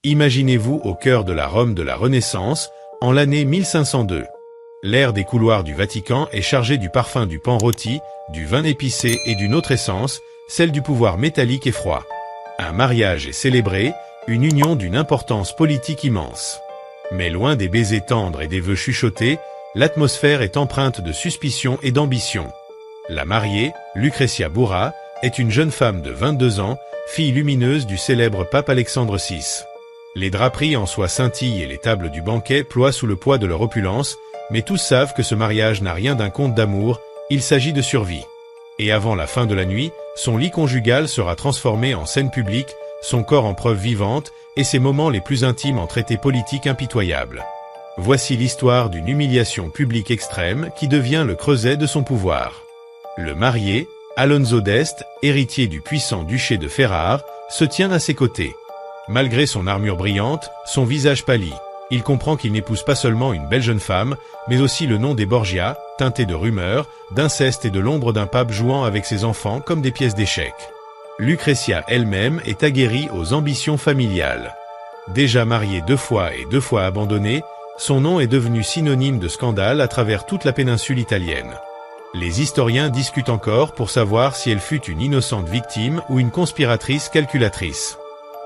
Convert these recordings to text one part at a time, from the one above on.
Imaginez-vous au cœur de la Rome de la Renaissance, en l'année 1502. L'air des couloirs du Vatican est chargé du parfum du pan rôti, du vin épicé et d'une autre essence, celle du pouvoir métallique et froid. Un mariage est célébré, une union d'une importance politique immense. Mais loin des baisers tendres et des vœux chuchotés, l'atmosphère est empreinte de suspicion et d'ambition. La mariée, Lucrezia Borgia, est une jeune femme de 22 ans, fille lumineuse du célèbre pape Alexandre VI. Les draperies en soie scintillent et les tables du banquet ploient sous le poids de leur opulence, mais tous savent que ce mariage n'a rien d'un conte d'amour, il s'agit de survie. Et avant la fin de la nuit, son lit conjugal sera transformé en scène publique, son corps en preuve vivante, et ses moments les plus intimes en traités politiques impitoyables. Voici l'histoire d'une humiliation publique extrême qui devient le creuset de son pouvoir. Le marié, Alonso d'Este, héritier du puissant duché de Ferrare, se tient à ses côtés. Malgré son armure brillante, son visage pâlit. Il comprend qu'il n'épouse pas seulement une belle jeune femme, mais aussi le nom des Borgia, teinté de rumeurs, d'inceste et de l'ombre d'un pape jouant avec ses enfants comme des pièces d'échecs. Lucrezia elle-même est aguerrie aux ambitions familiales. Déjà mariée 2 fois et 2 fois abandonnée, son nom est devenu synonyme de scandale à travers toute la péninsule italienne. Les historiens discutent encore pour savoir si elle fut une innocente victime ou une conspiratrice calculatrice.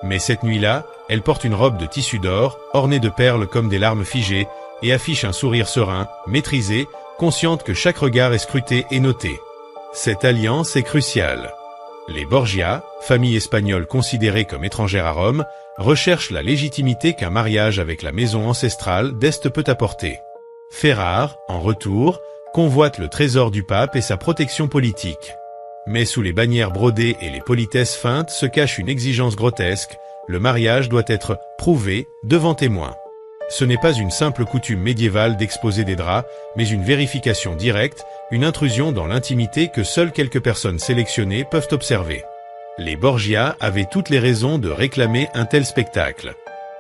Mais cette nuit-là, elle porte une robe de tissu d'or, ornée de perles comme des larmes figées, et affiche un sourire serein, maîtrisé, consciente que chaque regard est scruté et noté. Cette alliance est cruciale. Les Borgia, famille espagnole considérée comme étrangère à Rome, recherchent la légitimité qu'un mariage avec la maison ancestrale d'Este peut apporter. Ferrare, en retour, convoite le trésor du pape et sa protection politique. Mais sous les bannières brodées et les politesses feintes se cache une exigence grotesque, le mariage doit être prouvé devant témoins. Ce n'est pas une simple coutume médiévale d'exposer des draps, mais une vérification directe, une intrusion dans l'intimité que seules quelques personnes sélectionnées peuvent observer. Les Borgia avaient toutes les raisons de réclamer un tel spectacle.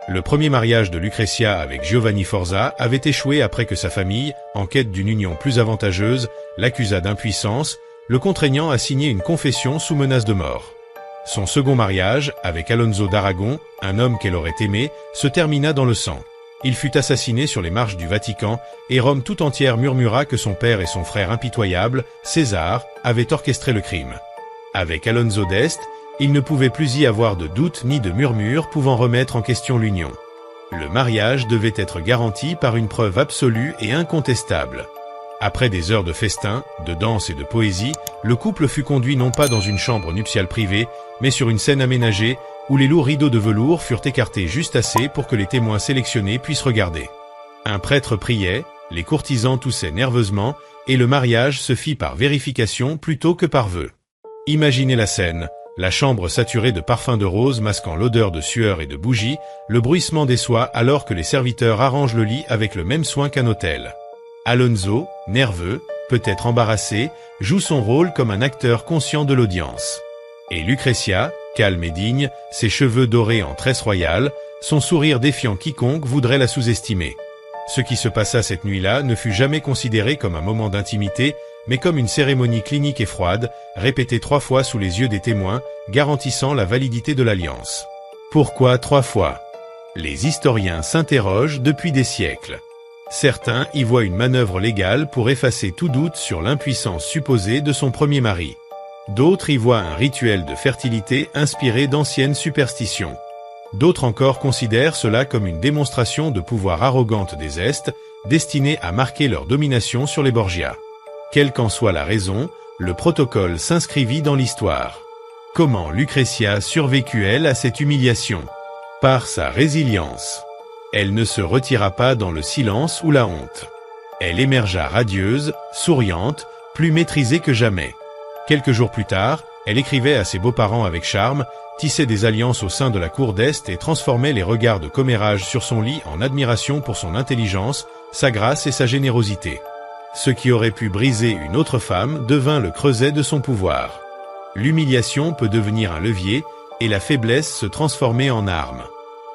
Le premier mariage de Lucrezia avec Giovanni Forza avait échoué après que sa famille, en quête d'une union plus avantageuse, l'accusa d'impuissance, le contraignant à signer une confession sous menace de mort. Son second mariage, avec Alonso d'Aragon, un homme qu'elle aurait aimé, se termina dans le sang. Il fut assassiné sur les marches du Vatican, et Rome tout entière murmura que son père et son frère impitoyable, César, avaient orchestré le crime. Avec Alonso d'Este, il ne pouvait plus y avoir de doute ni de murmure pouvant remettre en question l'union. Le mariage devait être garanti par une preuve absolue et incontestable. Après des heures de festin, de danse et de poésie, le couple fut conduit non pas dans une chambre nuptiale privée, mais sur une scène aménagée, où les lourds rideaux de velours furent écartés juste assez pour que les témoins sélectionnés puissent regarder. Un prêtre priait, les courtisans toussaient nerveusement, et le mariage se fit par vérification plutôt que par vœu. Imaginez la scène, la chambre saturée de parfums de rose masquant l'odeur de sueur et de bougies, le bruissement des soies alors que les serviteurs arrangent le lit avec le même soin qu'un hôtel. Alonso, nerveux, peut-être embarrassé, joue son rôle comme un acteur conscient de l'audience. Et Lucrezia, calme et digne, ses cheveux dorés en tresse royale, son sourire défiant quiconque voudrait la sous-estimer. Ce qui se passa cette nuit-là ne fut jamais considéré comme un moment d'intimité, mais comme une cérémonie clinique et froide, répétée 3 fois sous les yeux des témoins, garantissant la validité de l'alliance. Pourquoi 3 fois? Les historiens s'interrogent depuis des siècles. Certains y voient une manœuvre légale pour effacer tout doute sur l'impuissance supposée de son premier mari. D'autres y voient un rituel de fertilité inspiré d'anciennes superstitions. D'autres encore considèrent cela comme une démonstration de pouvoir arrogante des Estes, destinée à marquer leur domination sur les Borgia. Quelle qu'en soit la raison, le protocole s'inscrivit dans l'histoire. Comment Lucrezia survécut-elle à cette humiliation? Par sa résilience. Elle ne se retira pas dans le silence ou la honte. Elle émergea radieuse, souriante, plus maîtrisée que jamais. Quelques jours plus tard, elle écrivait à ses beaux-parents avec charme, tissait des alliances au sein de la cour d'Est et transformait les regards de commérage sur son lit en admiration pour son intelligence, sa grâce et sa générosité. Ce qui aurait pu briser une autre femme devint le creuset de son pouvoir. L'humiliation peut devenir un levier et la faiblesse se transformer en arme.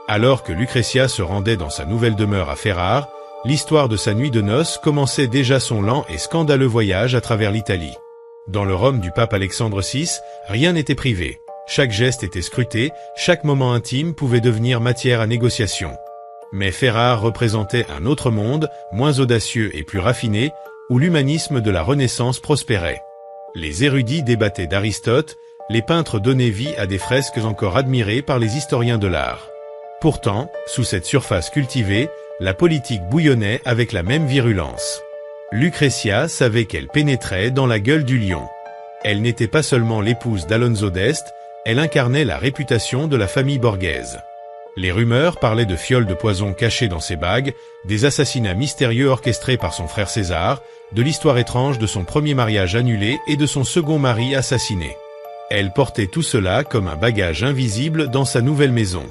Alors que Lucrezia se rendait dans sa nouvelle demeure à Ferrare, l'histoire de sa nuit de noces commençait déjà son lent et scandaleux voyage à travers l'Italie. Dans le Rome du pape Alexandre VI, rien n'était privé. Chaque geste était scruté, chaque moment intime pouvait devenir matière à négociation. Mais Ferrare représentait un autre monde, moins audacieux et plus raffiné, où l'humanisme de la Renaissance prospérait. Les érudits débattaient d'Aristote, les peintres donnaient vie à des fresques encore admirées par les historiens de l'art. Pourtant, sous cette surface cultivée, la politique bouillonnait avec la même virulence. Lucrezia savait qu'elle pénétrait dans la gueule du lion. Elle n'était pas seulement l'épouse d'Alonso d'Este, elle incarnait la réputation de la famille borghese. Les rumeurs parlaient de fioles de poison cachées dans ses bagues, des assassinats mystérieux orchestrés par son frère César, de l'histoire étrange de son premier mariage annulé et de son second mari assassiné. Elle portait tout cela comme un bagage invisible dans sa nouvelle maison.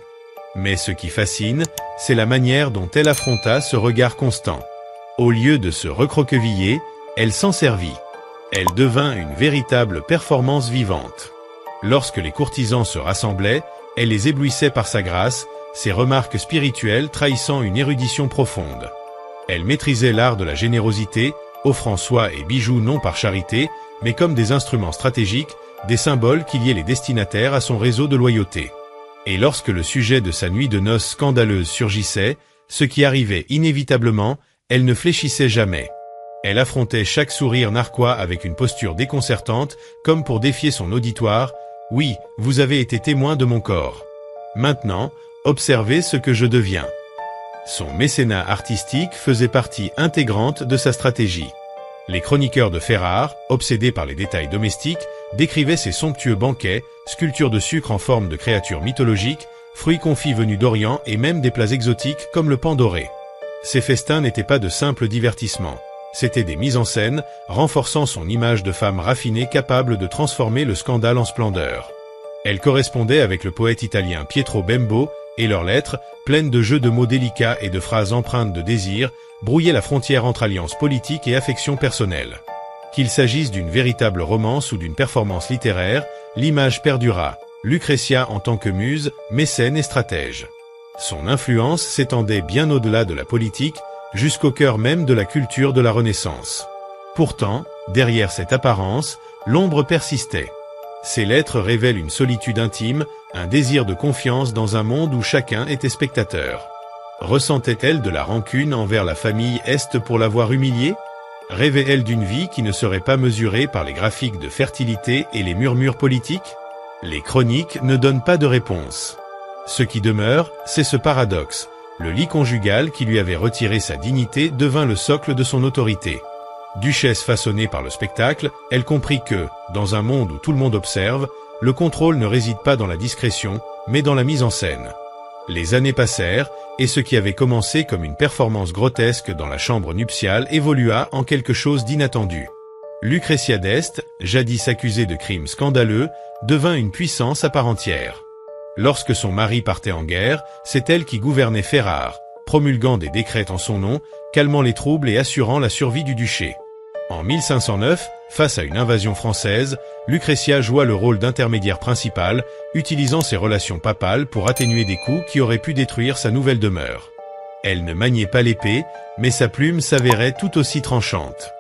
Mais ce qui fascine, c'est la manière dont elle affronta ce regard constant. Au lieu de se recroqueviller, elle s'en servit. Elle devint une véritable performance vivante. Lorsque les courtisans se rassemblaient, elle les éblouissait par sa grâce, ses remarques spirituelles trahissant une érudition profonde. Elle maîtrisait l'art de la générosité, offrant soie et bijoux non par charité, mais comme des instruments stratégiques, des symboles qui liaient les destinataires à son réseau de loyauté. Et lorsque le sujet de sa nuit de noces scandaleuse surgissait, ce qui arrivait inévitablement, elle ne fléchissait jamais. Elle affrontait chaque sourire narquois avec une posture déconcertante, comme pour défier son auditoire. « Oui, vous avez été témoin de mon corps. Maintenant, observez ce que je deviens. » Son mécénat artistique faisait partie intégrante de sa stratégie. Les chroniqueurs de Ferrare, obsédés par les détails domestiques, décrivaient ses somptueux banquets, sculptures de sucre en forme de créatures mythologiques, fruits confits venus d'Orient et même des plats exotiques comme le pan doré. Ces festins n'étaient pas de simples divertissements. C'étaient des mises en scène, renforçant son image de femme raffinée capable de transformer le scandale en splendeur. Elle correspondait avec le poète italien Pietro Bembo, et leurs lettres, pleines de jeux de mots délicats et de phrases empreintes de désir, brouillaient la frontière entre alliance politique et affection personnelle. Qu'il s'agisse d'une véritable romance ou d'une performance littéraire, l'image perdura, Lucrezia en tant que muse, mécène et stratège. Son influence s'étendait bien au-delà de la politique, jusqu'au cœur même de la culture de la Renaissance. Pourtant, derrière cette apparence, l'ombre persistait. Ses lettres révèlent une solitude intime, un désir de confiance dans un monde où chacun était spectateur. Ressentait-elle de la rancune envers la famille Este pour l'avoir humiliée? Rêvait-elle d'une vie qui ne serait pas mesurée par les graphiques de fertilité et les murmures politiques? Les chroniques ne donnent pas de réponse. Ce qui demeure, c'est ce paradoxe. Le lit conjugal qui lui avait retiré sa dignité devint le socle de son autorité. Duchesse façonnée par le spectacle, elle comprit que, dans un monde où tout le monde observe, le contrôle ne réside pas dans la discrétion, mais dans la mise en scène. Les années passèrent, et ce qui avait commencé comme une performance grotesque dans la chambre nuptiale évolua en quelque chose d'inattendu. Lucrezia d'Este, jadis accusée de crimes scandaleux, devint une puissance à part entière. Lorsque son mari partait en guerre, c'est elle qui gouvernait Ferrare, promulguant des décrets en son nom, calmant les troubles et assurant la survie du duché. En 1509, face à une invasion française, Lucrezia joua le rôle d'intermédiaire principal, utilisant ses relations papales pour atténuer des coups qui auraient pu détruire sa nouvelle demeure. Elle ne maniait pas l'épée, mais sa plume s'avérait tout aussi tranchante.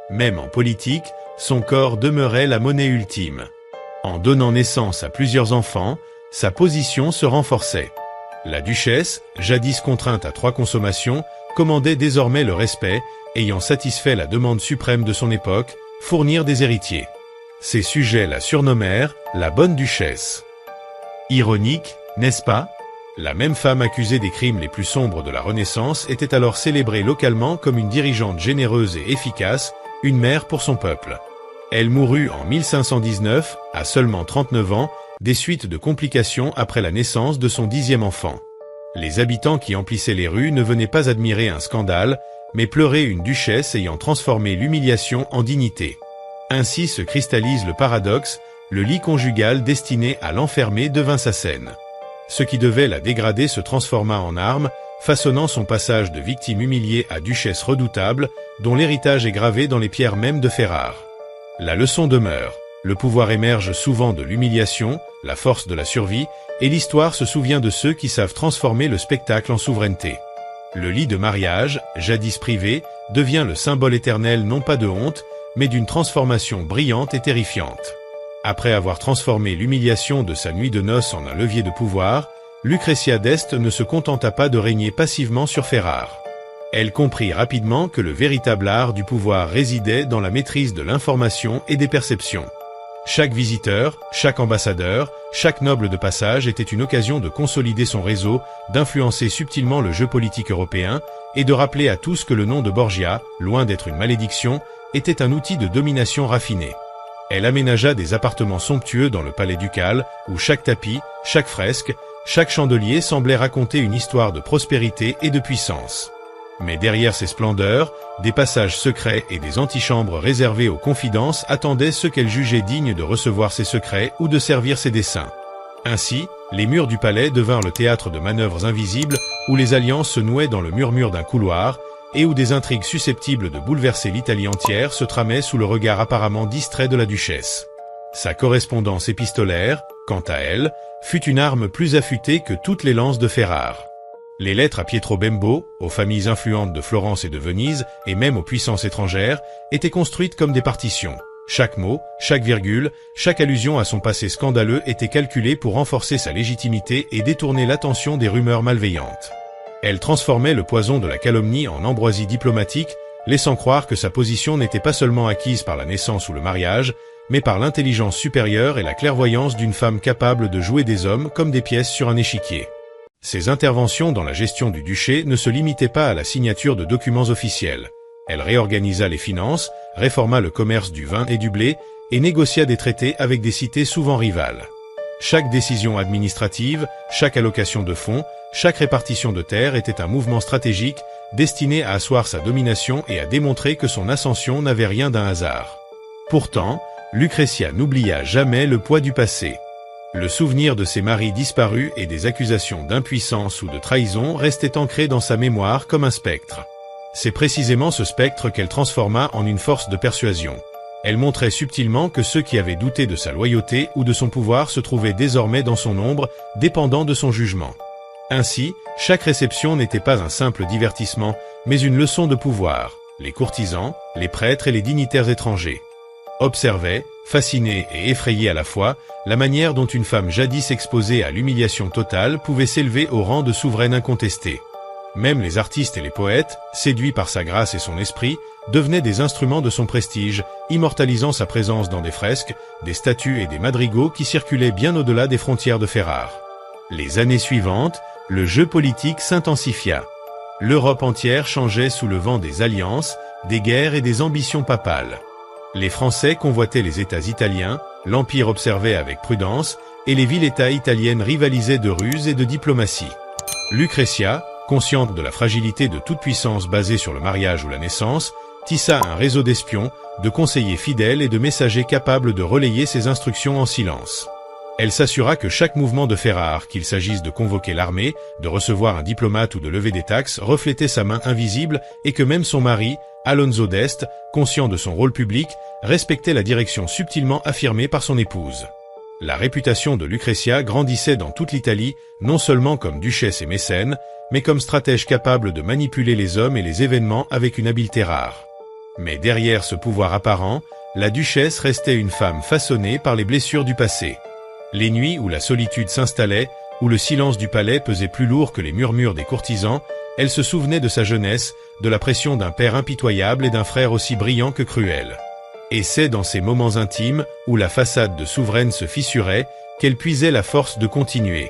Même en politique, son corps demeurait la monnaie ultime. En donnant naissance à plusieurs enfants, sa position se renforçait. La duchesse, jadis contrainte à 3 consommations, commandait désormais le respect, ayant satisfait la demande suprême de son époque, fournir des héritiers. Ses sujets la surnommèrent la bonne duchesse. Ironique, n'est-ce pas? La même femme accusée des crimes les plus sombres de la Renaissance était alors célébrée localement comme une dirigeante généreuse et efficace, une mère pour son peuple. Elle mourut en 1519, à seulement 39 ans, des suites de complications après la naissance de son 10e enfant. Les habitants qui emplissaient les rues ne venaient pas admirer un scandale, mais pleurer une duchesse ayant transformé l'humiliation en dignité. Ainsi se cristallise le paradoxe, le lit conjugal destiné à l'enfermer devint sa scène. Ce qui devait la dégrader se transforma en arme, façonnant son passage de victime humiliée à duchesse redoutable, dont l'héritage est gravé dans les pierres mêmes de Ferrare. La leçon demeure. Le pouvoir émerge souvent de l'humiliation, la force de la survie, et l'histoire se souvient de ceux qui savent transformer le spectacle en souveraineté. Le lit de mariage, jadis privé, devient le symbole éternel non pas de honte, mais d'une transformation brillante et terrifiante. Après avoir transformé l'humiliation de sa nuit de noces en un levier de pouvoir, Lucrezia d'Este ne se contenta pas de régner passivement sur Ferrare. Elle comprit rapidement que le véritable art du pouvoir résidait dans la maîtrise de l'information et des perceptions. Chaque visiteur, chaque ambassadeur, chaque noble de passage était une occasion de consolider son réseau, d'influencer subtilement le jeu politique européen et de rappeler à tous que le nom de Borgia, loin d'être une malédiction, était un outil de domination raffiné. Elle aménagea des appartements somptueux dans le palais ducal, où chaque tapis, chaque fresque, chaque chandelier semblait raconter une histoire de prospérité et de puissance. Mais derrière ces splendeurs, des passages secrets et des antichambres réservées aux confidences attendaient ceux qu'elle jugeait dignes de recevoir ses secrets ou de servir ses desseins. Ainsi, les murs du palais devinrent le théâtre de manœuvres invisibles où les alliances se nouaient dans le murmure d'un couloir et où des intrigues susceptibles de bouleverser l'Italie entière se tramaient sous le regard apparemment distrait de la duchesse. Sa correspondance épistolaire, quant à elle, fut une arme plus affûtée que toutes les lances de Ferrare. Les lettres à Pietro Bembo, aux familles influentes de Florence et de Venise, et même aux puissances étrangères, étaient construites comme des partitions. Chaque mot, chaque virgule, chaque allusion à son passé scandaleux était calculée pour renforcer sa légitimité et détourner l'attention des rumeurs malveillantes. Elle transformait le poison de la calomnie en ambroisie diplomatique, laissant croire que sa position n'était pas seulement acquise par la naissance ou le mariage, mais par l'intelligence supérieure et la clairvoyance d'une femme capable de jouer des hommes comme des pièces sur un échiquier. Ses interventions dans la gestion du duché ne se limitaient pas à la signature de documents officiels. Elle réorganisa les finances, réforma le commerce du vin et du blé, et négocia des traités avec des cités souvent rivales. Chaque décision administrative, chaque allocation de fonds, chaque répartition de terres était un mouvement stratégique destiné à asseoir sa domination et à démontrer que son ascension n'avait rien d'un hasard. Pourtant, Lucrezia n'oublia jamais le poids du passé. Le souvenir de ses maris disparus et des accusations d'impuissance ou de trahison restait ancré dans sa mémoire comme un spectre. C'est précisément ce spectre qu'elle transforma en une force de persuasion. Elle montrait subtilement que ceux qui avaient douté de sa loyauté ou de son pouvoir se trouvaient désormais dans son ombre, dépendant de son jugement. Ainsi, chaque réception n'était pas un simple divertissement, mais une leçon de pouvoir. Les courtisans, les prêtres et les dignitaires étrangers observaient, fascinés et effrayés à la fois, la manière dont une femme jadis exposée à l'humiliation totale pouvait s'élever au rang de souveraine incontestée. Même les artistes et les poètes, séduits par sa grâce et son esprit, devenaient des instruments de son prestige, immortalisant sa présence dans des fresques, des statues et des madrigaux qui circulaient bien au-delà des frontières de Ferrare. Les années suivantes, le jeu politique s'intensifia. L'Europe entière changeait sous le vent des alliances, des guerres et des ambitions papales. Les Français convoitaient les États italiens, l'Empire observait avec prudence, et les villes-États italiennes rivalisaient de ruse et de diplomatie. Lucrezia, consciente de la fragilité de toute puissance basée sur le mariage ou la naissance, tissa un réseau d'espions, de conseillers fidèles et de messagers capables de relayer ses instructions en silence. Elle s'assura que chaque mouvement de Ferrare, qu'il s'agisse de convoquer l'armée, de recevoir un diplomate ou de lever des taxes, reflétait sa main invisible et que même son mari, Alonso d'Este, conscient de son rôle public, respectait la direction subtilement affirmée par son épouse. La réputation de Lucrezia grandissait dans toute l'Italie, non seulement comme duchesse et mécène, mais comme stratège capable de manipuler les hommes et les événements avec une habileté rare. Mais derrière ce pouvoir apparent, la duchesse restait une femme façonnée par les blessures du passé. Les nuits où la solitude s'installait, où le silence du palais pesait plus lourd que les murmures des courtisans, elle se souvenait de sa jeunesse, de la pression d'un père impitoyable et d'un frère aussi brillant que cruel. Et c'est dans ces moments intimes, où la façade de souveraine se fissurait, qu'elle puisait la force de continuer.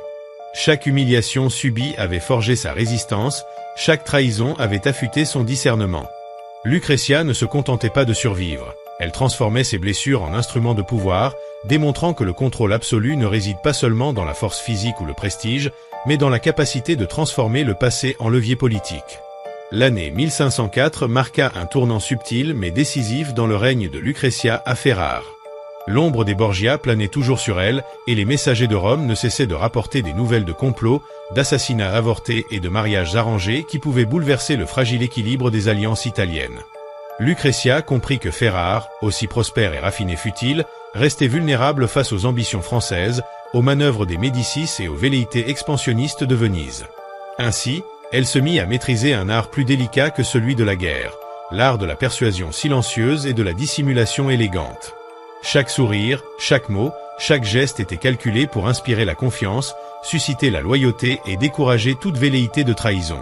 Chaque humiliation subie avait forgé sa résistance, chaque trahison avait affûté son discernement. Lucrezia ne se contentait pas de survivre. Elle transformait ses blessures en instruments de pouvoir, démontrant que le contrôle absolu ne réside pas seulement dans la force physique ou le prestige, mais dans la capacité de transformer le passé en levier politique. L'année 1504 marqua un tournant subtil mais décisif dans le règne de Lucrezia à Ferrare. L'ombre des Borgia planait toujours sur elle, et les messagers de Rome ne cessaient de rapporter des nouvelles de complots, d'assassinats avortés et de mariages arrangés qui pouvaient bouleverser le fragile équilibre des alliances italiennes. Lucrezia comprit que Ferrare, aussi prospère et raffiné fut-il, restait vulnérable face aux ambitions françaises, aux manœuvres des Médicis et aux velléités expansionnistes de Venise. Ainsi, elle se mit à maîtriser un art plus délicat que celui de la guerre, l'art de la persuasion silencieuse et de la dissimulation élégante. Chaque sourire, chaque mot, chaque geste était calculé pour inspirer la confiance, susciter la loyauté et décourager toute velléité de trahison.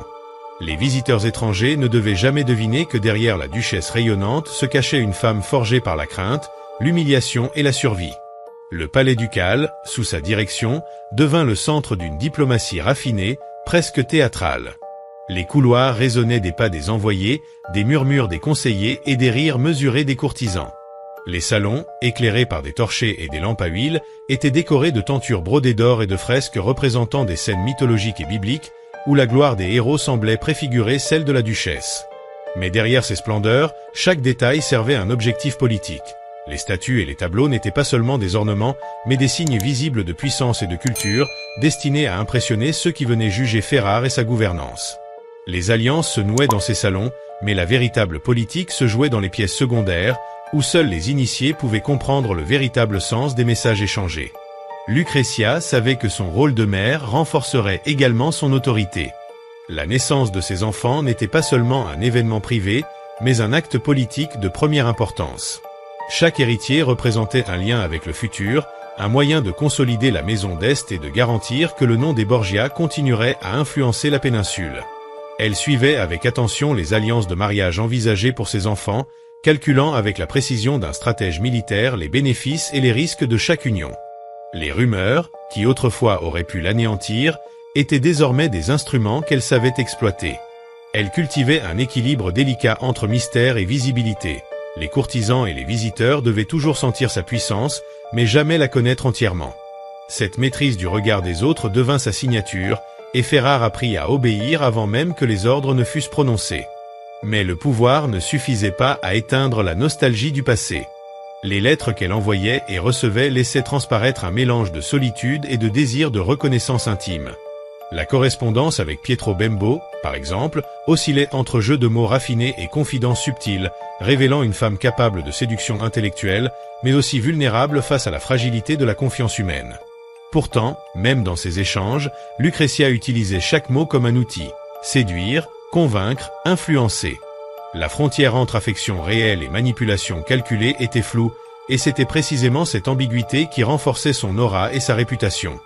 Les visiteurs étrangers ne devaient jamais deviner que derrière la duchesse rayonnante se cachait une femme forgée par la crainte, l'humiliation et la survie. Le palais ducal, sous sa direction, devint le centre d'une diplomatie raffinée, presque théâtrale. Les couloirs résonnaient des pas des envoyés, des murmures des conseillers et des rires mesurés des courtisans. Les salons, éclairés par des torchets et des lampes à huile, étaient décorés de tentures brodées d'or et de fresques représentant des scènes mythologiques et bibliques, où la gloire des héros semblait préfigurer celle de la duchesse. Mais derrière ces splendeurs, chaque détail servait un objectif politique. Les statues et les tableaux n'étaient pas seulement des ornements, mais des signes visibles de puissance et de culture, destinés à impressionner ceux qui venaient juger Ferrare et sa gouvernance. Les alliances se nouaient dans ces salons, mais la véritable politique se jouait dans les pièces secondaires, où seuls les initiés pouvaient comprendre le véritable sens des messages échangés. Lucrezia savait que son rôle de mère renforcerait également son autorité. La naissance de ses enfants n'était pas seulement un événement privé, mais un acte politique de première importance. Chaque héritier représentait un lien avec le futur, un moyen de consolider la maison d'Este et de garantir que le nom des Borgia continuerait à influencer la péninsule. Elle suivait avec attention les alliances de mariage envisagées pour ses enfants, calculant avec la précision d'un stratège militaire les bénéfices et les risques de chaque union. Les rumeurs, qui autrefois auraient pu l'anéantir, étaient désormais des instruments qu'elle savait exploiter. Elle cultivait un équilibre délicat entre mystère et visibilité. Les courtisans et les visiteurs devaient toujours sentir sa puissance, mais jamais la connaître entièrement. Cette maîtrise du regard des autres devint sa signature, et Ferrare apprit à obéir avant même que les ordres ne fussent prononcés. Mais le pouvoir ne suffisait pas à éteindre la nostalgie du passé. Les lettres qu'elle envoyait et recevait laissaient transparaître un mélange de solitude et de désir de reconnaissance intime. La correspondance avec Pietro Bembo, par exemple, oscillait entre jeux de mots raffinés et confidences subtiles, révélant une femme capable de séduction intellectuelle, mais aussi vulnérable face à la fragilité de la confiance humaine. Pourtant, même dans ces échanges, Lucrezia utilisait chaque mot comme un outil. Séduire, convaincre, influencer. La frontière entre affection réelle et manipulation calculée était floue, et c'était précisément cette ambiguïté qui renforçait son aura et sa réputation.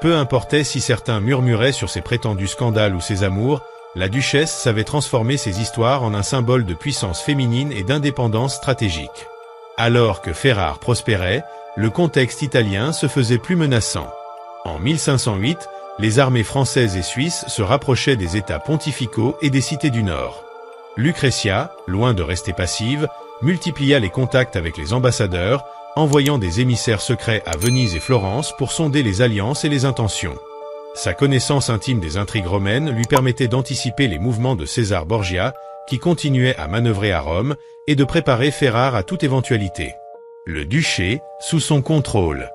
Peu importait si certains murmuraient sur ses prétendus scandales ou ses amours, la duchesse savait transformer ses histoires en un symbole de puissance féminine et d'indépendance stratégique. Alors que Ferrare prospérait, le contexte italien se faisait plus menaçant. En 1508, les armées françaises et suisses se rapprochaient des États pontificaux et des cités du Nord. Lucrezia, loin de rester passive, multiplia les contacts avec les ambassadeurs, envoyant des émissaires secrets à Venise et Florence pour sonder les alliances et les intentions. Sa connaissance intime des intrigues romaines lui permettait d'anticiper les mouvements de César Borgia, qui continuait à manœuvrer à Rome, et de préparer Ferrare à toute éventualité. Le duché, sous son contrôle.